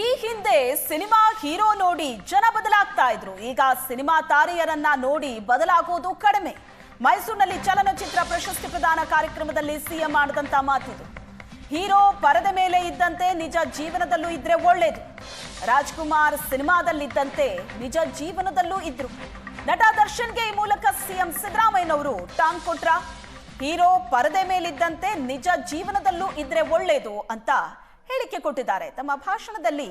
ಈ ಹಿಂದೆ cinema hero ನೋಡಿ ಜನ ಬದಲಾಗ್ತಾ ಇದ್ರು. ಈಗ ಸಿನಿಮಾ ತಾರೆಯರನ್ನ ನೋಡಿ ಬದಲಾಗೋದು ಕಡಿಮೆ. ಮೈಸೂರಿನಲ್ಲಿ ಚಲನಚಿತ್ರ ಪ್ರಶಸ್ತಿ ಪ್ರದಾನ ಕಾರ್ಯಕ್ರಮದಲ್ಲಿ ಸಿಎಂ ಮಾಡಿದಂತ ಮಾತಿದು. ಹೀರೋ ಪರದೆ ಮೇಲೆ ಇದ್ದಂತೆ ನಿಜ ಜೀವನದಲ್ಲೂ ಇದ್ರೆ ಒಳ್ಳೇದು. ರಾಜ್ಕುಮಾರ್ ಸಿನಿಮಾದಲ್ಲಿದ್ದಂತೆ ನಿಜ ಜೀವನದಲ್ಲೂ ಇದ್ರು. ನಟ ದರ್ಶನ್ಗೆ ಈ ಮೂಲಕ ಸಿಎಂ ಸಿದ್ದರಾಮಯ್ಯನವರು ಟಾಂಗ್ ಕೊಟ್ರ. ಹೀರೋ ಪರದೆ ಮೇಲಿದ್ದಂತೆ ನಿಜ ಜೀವನದಲ್ಲೂ ಇದ್ರೆ ಒಳ್ಳೇದು ಅಂತ ಹೇಳಿಕೆ ಕೊಟ್ಟಿದ್ದಾರೆ. ತಮ್ಮ ಭಾಷಣದಲ್ಲಿ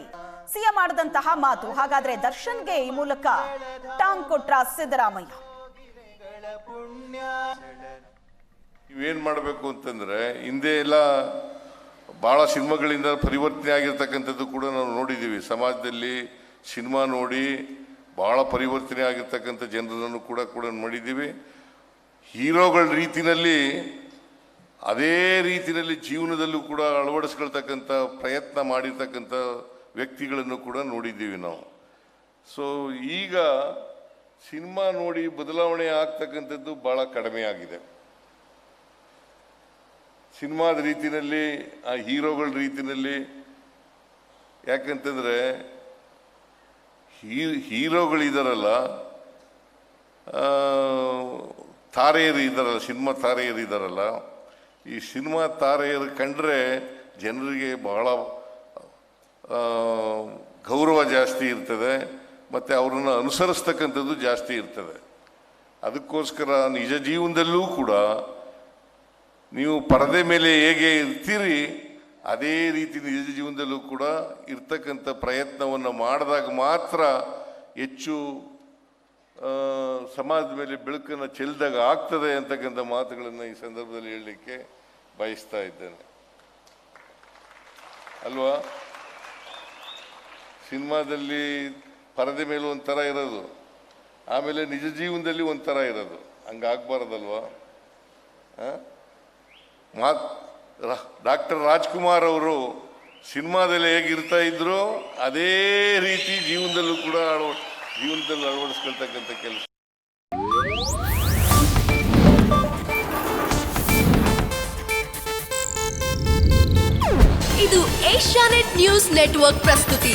ಸಿಎಂ ಮಾಡಿದಂತಹ ಮಾತು. ಹಾಗಾದ್ರೆ ದರ್ಶನ್ಗೆ ಈ ಮೂಲಕ ಟಾಂಗ್ ಕೊಟ್ರ ಸಿದ್ದರಾಮಯ್ಯ. ಇವೇನ್ ಮಾಡಬೇಕು ಅಂತಂದ್ರೆ, ಹಿಂದೆ ಎಲ್ಲ ಬಹಳ ಸಿನಿಮಾಗಳಿಂದ ಪರಿವರ್ತನೆ ಆಗಿರ್ತಕ್ಕಂಥದ್ದು ಕೂಡ ನಾವು ನೋಡಿದ್ದೀವಿ. ಸಮಾಜದಲ್ಲಿ ಸಿನಿಮಾ ನೋಡಿ ಬಹಳ ಪರಿವರ್ತನೆ ಆಗಿರ್ತಕ್ಕಂಥ ಜನರನ್ನು ಕೂಡ ನೋಡಿದ್ದೀವಿ. ಹೀರೋಗಳ ರೀತಿಯಲ್ಲಿ ಅದೇ ರೀತಿಯಲ್ಲಿ ಜೀವನದಲ್ಲೂ ಕೂಡ ಅಳವಡಿಸ್ಕೊಳ್ತಕ್ಕಂಥ ಪ್ರಯತ್ನ ಮಾಡಿರ್ತಕ್ಕಂಥ ವ್ಯಕ್ತಿಗಳನ್ನು ಕೂಡ ನೋಡಿದ್ದೀವಿ ನಾವು. ಸೊ ಈಗ ಸಿನಿಮಾ ನೋಡಿ ಬದಲಾವಣೆ ಆಗ್ತಕ್ಕಂಥದ್ದು ಬಹಳ ಕಡಿಮೆ ಆಗಿದೆ. ಸಿನಿಮಾದ ರೀತಿಯಲ್ಲಿ, ಆ ಹೀರೋಗಳ ರೀತಿಯಲ್ಲಿ. ಯಾಕಂತಂದ್ರೆ ಹೀರೋಗಳಿದಾರಲ್ಲ, ತಾರೆಯರು ಇದ್ದಾರಲ್ಲ, ಸಿನಿಮಾ ತಾರೆಯರು ಇದ್ದಾರಲ್ಲ, ಈ ಸಿನಿಮಾ ತಾರೆಯರು ಕಂಡ್ರೆ ಜನರಿಗೆ ಬಹಳ ಗೌರವ ಜಾಸ್ತಿ ಇರ್ತದೆ, ಮತ್ತು ಅವರನ್ನು ಅನುಸರಿಸ್ತಕ್ಕಂಥದ್ದು ಜಾಸ್ತಿ ಇರ್ತದೆ. ಅದಕ್ಕೋಸ್ಕರ ನಿಜ ಜೀವನದಲ್ಲೂ ಕೂಡ ನೀವು ಪರದೆ ಮೇಲೆ ಹೇಗೆ ಇರ್ತೀರಿ, ಅದೇ ರೀತಿ ನಿಜ ಜೀವನದಲ್ಲೂ ಕೂಡ ಇರ್ತಕ್ಕಂಥ ಪ್ರಯತ್ನವನ್ನು ಮಾಡಿದಾಗ ಮಾತ್ರ ಹೆಚ್ಚು ಸಮಾಜದ ಮೇಲೆ ಬೆಳಕನ್ನು ಚೆಲ್ಲಿದಾಗ ಆಗ್ತದೆ ಅಂತಕ್ಕಂಥ ಮಾತುಗಳನ್ನು ಈ ಸಂದರ್ಭದಲ್ಲಿ ಹೇಳಲಿಕ್ಕೆ ಬಯಸ್ತಾ ಇದ್ದೇನೆ. ಅಲ್ವಾ? ಸಿನಿಮಾದಲ್ಲಿ ಪರದೆ ಮೇಲೆ ಒಂಥರ ಇರೋದು, ಆಮೇಲೆ ನಿಜ ಜೀವನದಲ್ಲಿ ಒಂಥರ ಇರೋದು. ಹಂಗಾಗಬಾರ್ದಲ್ವಾ? ಡಾಕ್ಟರ್ ರಾಜ್ಕುಮಾರ್ ಅವರು ಸಿನಿಮಾದಲ್ಲಿ ಹೇಗಿರ್ತಾ ಇದ್ರು ಅದೇ ರೀತಿ ಜೀವನದಲ್ಲೂ ಕೂಡ ಅಳವಡಿಸ್ಕೊಳ್ತಕ್ಕಂಥ ಕೆಲಸ. ಇದು ಏಷ್ಯಾನೆಟ್ ನ್ಯೂಸ್ ನೆಟ್ವರ್ಕ್ ಪ್ರಸ್ತುತಿ.